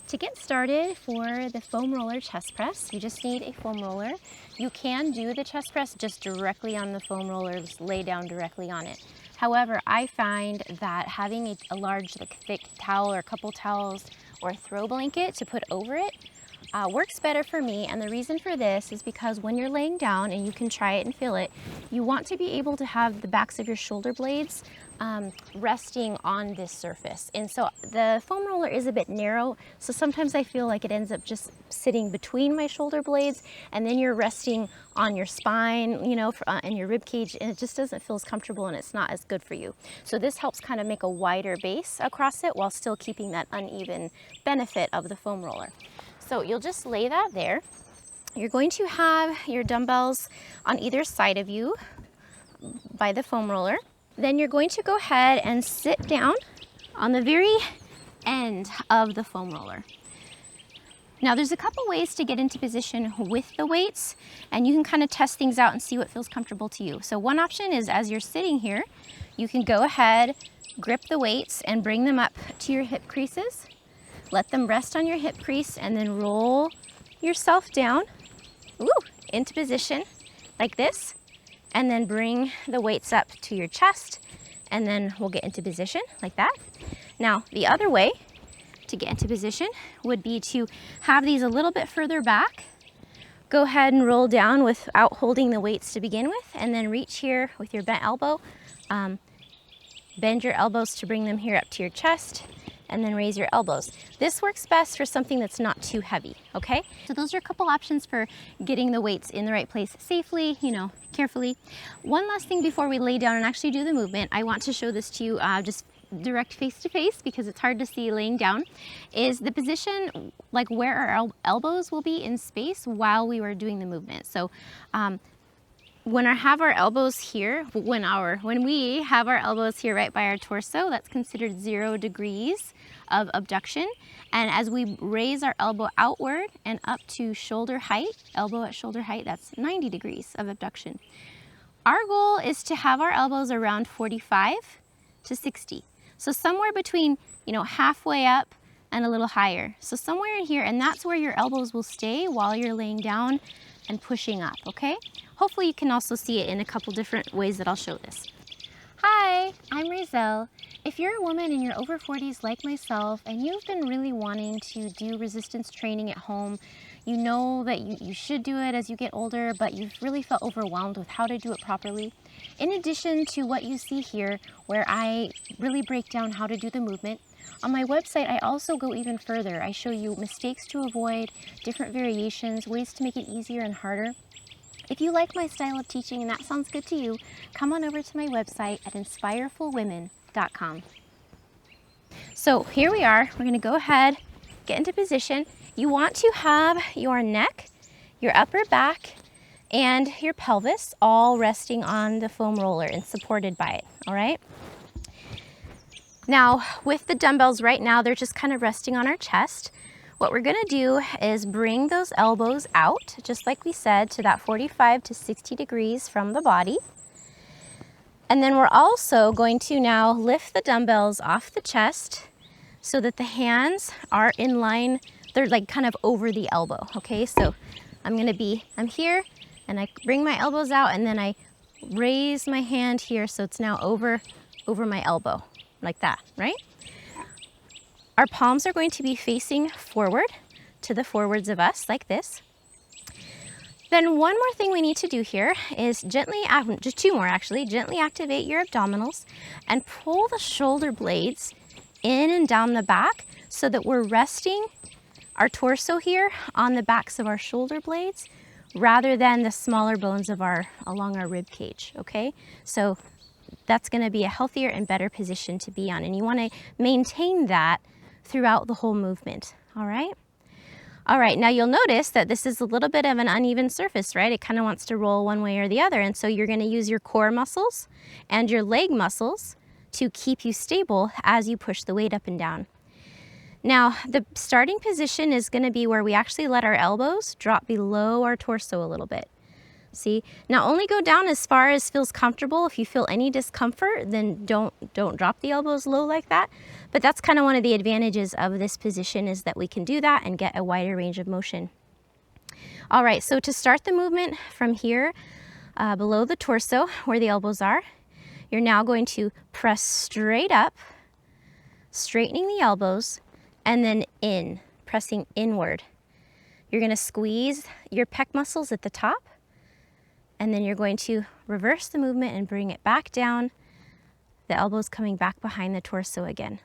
To get started for the foam roller chest press, you just need a foam roller. You can do the chest press just directly on the foam roller, just lay down directly on it. However, I find that having a large, thick towel or a couple towels or a throw blanket to put over it works better for me. And the reason for this is because when you're laying down, and you can try it and feel it, you want to be able to have the backs of your shoulder blades resting on this surface. And so the foam roller is a bit narrow, so sometimes I feel like it ends up just sitting between my shoulder blades, and then you're resting on your spine, you know, and your rib cage, and it just doesn't feel as comfortable, and it's not as good for you. So this helps kind of make a wider base across it while still keeping that uneven benefit of the foam roller. So you'll just lay that there. You're going to have your dumbbells on either side of you by the foam roller. Then you're going to go ahead and sit down on the very end of the foam roller. Now there's a couple ways to get into position with the weights, and you can kind of test things out and see what feels comfortable to you. So one option is, as you're sitting here, you can go ahead, grip the weights and bring them up to your hip creases. Let them rest on your hip crease, and then roll yourself down into position like this. And then bring the weights up to your chest, and then we'll get into position like that. Now, the other way to get into position would be to have these a little bit further back. Go ahead and roll down without holding the weights to begin with, and then reach here with your bent elbow. Bend your elbows to bring them here up to your chest, and then raise your elbows. This works best for something that's not too heavy, okay? So those are a couple options for getting the weights in the right place safely, you know, carefully. One last thing before we lay down and actually do the movement, I want to show this to you just direct face to face, because it's hard to see laying down, is the position, like where our elbows will be in space while we were doing the movement. So when we have our elbows here right by our torso, that's considered 0 degrees of abduction. And as we raise our elbow outward and up to shoulder height, elbow at shoulder height, that's 90 degrees of abduction. Our goal is to have our elbows around 45 to 60. So somewhere between, you know, halfway up and a little higher. So somewhere in here, and that's where your elbows will stay while you're laying down and pushing up, okay? Hopefully you can also see it in a couple different ways that I'll show this. Hi, I'm Razel. If you're a woman in your over 40s like myself, and you've been really wanting to do resistance training at home, you know that you should do it as you get older, but you've really felt overwhelmed with how to do it properly. In addition to what you see here, where I really break down how to do the movement, on my website, I also go even further. I show you mistakes to avoid, different variations, ways to make it easier and harder. If you like my style of teaching and that sounds good to you, come on over to my website at inspirefulwomen.com. So here we are. We're going to go ahead, get into position. You want to have your neck, your upper back, and your pelvis all resting on the foam roller and supported by it, all right? Now, with the dumbbells right now, they're just kind of resting on our chest. What we're gonna do is bring those elbows out, just like we said, to that 45 to 60 degrees from the body. And then we're also going to now lift the dumbbells off the chest so that the hands are in line, they're like kind of over the elbow, okay? So I'm here, and I bring my elbows out, and then I raise my hand here so it's now over my elbow, like that, right? Our palms are going to be facing forward to the forwards of us, like this. Then one more thing we need to do here is just two more actually, gently activate your abdominals and pull the shoulder blades in and down the back so that we're resting our torso here on the backs of our shoulder blades rather than the smaller bones along our rib cage, okay? So that's gonna be a healthier and better position to be on, and you wanna maintain that throughout the whole movement, all right? All right, now you'll notice that this is a little bit of an uneven surface, right? It kind of wants to roll one way or the other, and so you're gonna use your core muscles and your leg muscles to keep you stable as you push the weight up and down. Now, the starting position is gonna be where we actually let our elbows drop below our torso a little bit. See, now only go down as far as feels comfortable. If you feel any discomfort, then don't drop the elbows low like that. But that's kind of one of the advantages of this position, is that we can do that and get a wider range of motion. All right, so to start the movement from here, below the torso where the elbows are, you're now going to press straight up, straightening the elbows, and then in, pressing inward. You're going to squeeze your pec muscles at the top, and then you're going to reverse the movement and bring it back down, the elbows coming back behind the torso again.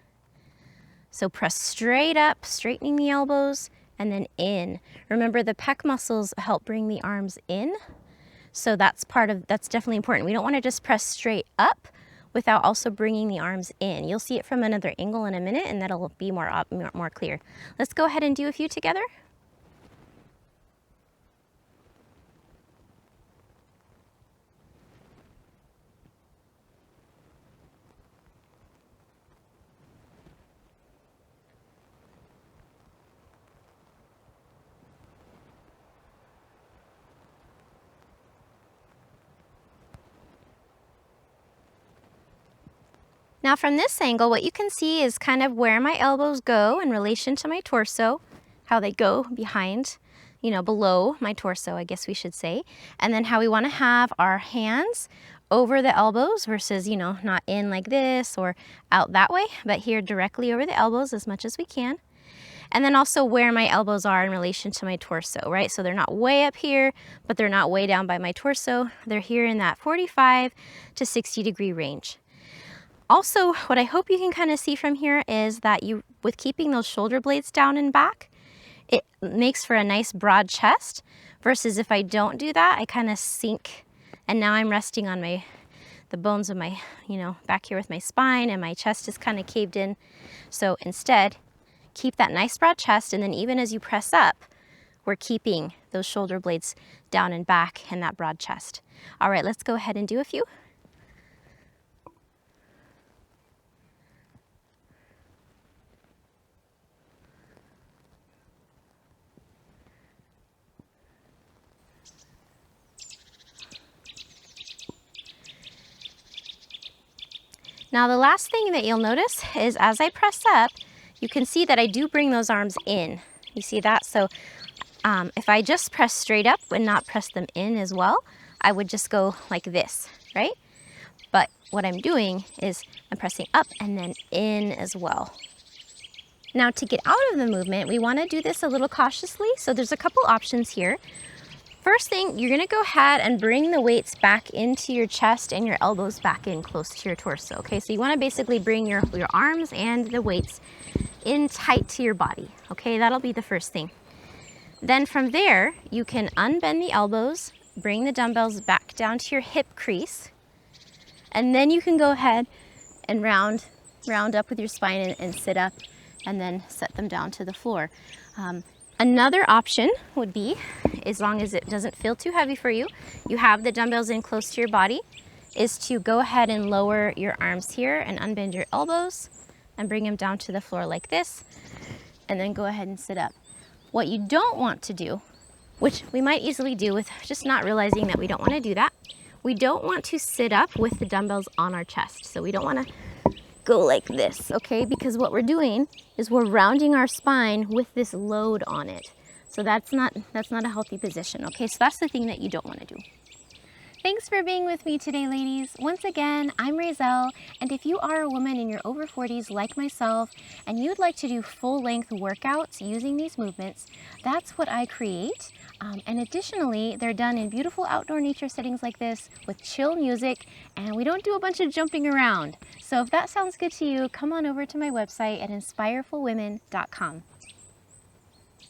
So press straight up, straightening the elbows, and then in. Remember, the pec muscles help bring the arms in. So that's definitely important. We don't want to just press straight up without also bringing the arms in. You'll see it from another angle in a minute, and that'll be more clear. Let's go ahead and do a few together. Now from this angle, what you can see is kind of where my elbows go in relation to my torso, how they go behind, below my torso, I guess we should say. And then how we want to have our hands over the elbows versus, not in like this or out that way, but here directly over the elbows as much as we can. And then also where my elbows are in relation to my torso, right? So they're not way up here, but they're not way down by my torso. They're here in that 45 to 60 degree range. Also, what I hope you can kind of see from here is that with keeping those shoulder blades down and back, it makes for a nice broad chest, versus if I don't do that, I kind of sink, and now I'm resting on the bones of my, back here with my spine, and my chest is kind of caved in. So instead, keep that nice broad chest, and then even as you press up, we're keeping those shoulder blades down and back and that broad chest. All right, let's go ahead and do a few. Now the last thing that you'll notice is as I press up, you can see that I do bring those arms in. You see that? So if I just press straight up and not press them in as well, I would just go like this, right? But what I'm doing is I'm pressing up and then in as well. Now to get out of the movement, we want to do this a little cautiously. So there's a couple options here. First thing, you're gonna go ahead and bring the weights back into your chest and your elbows back in close to your torso, okay? So you wanna basically bring your arms and the weights in tight to your body, okay? That'll be the first thing. Then from there, you can unbend the elbows, bring the dumbbells back down to your hip crease, and then you can go ahead and round up with your spine and sit up, and then set them down to the floor. Another option would be, as long as it doesn't feel too heavy for you, you have the dumbbells in close to your body, is to go ahead and lower your arms here and unbend your elbows and bring them down to the floor like this, and then go ahead and sit up. What you don't want to do, which we might easily do with just not realizing that we don't want to do that, we don't want to sit up with the dumbbells on our chest. So we don't want to go like this, okay? Because what we're doing is we're rounding our spine with this load on it. So that's not a healthy position, okay? So that's the thing that you don't want to do. Thanks for being with me today, ladies. Once again, I'm Razel, and if you are a woman in your over 40s like myself, and you'd like to do full-length workouts using these movements, that's what I create. And additionally, they're done in beautiful outdoor nature settings like this with chill music, and we don't do a bunch of jumping around. So if that sounds good to you, come on over to my website at inspirefulwomen.com.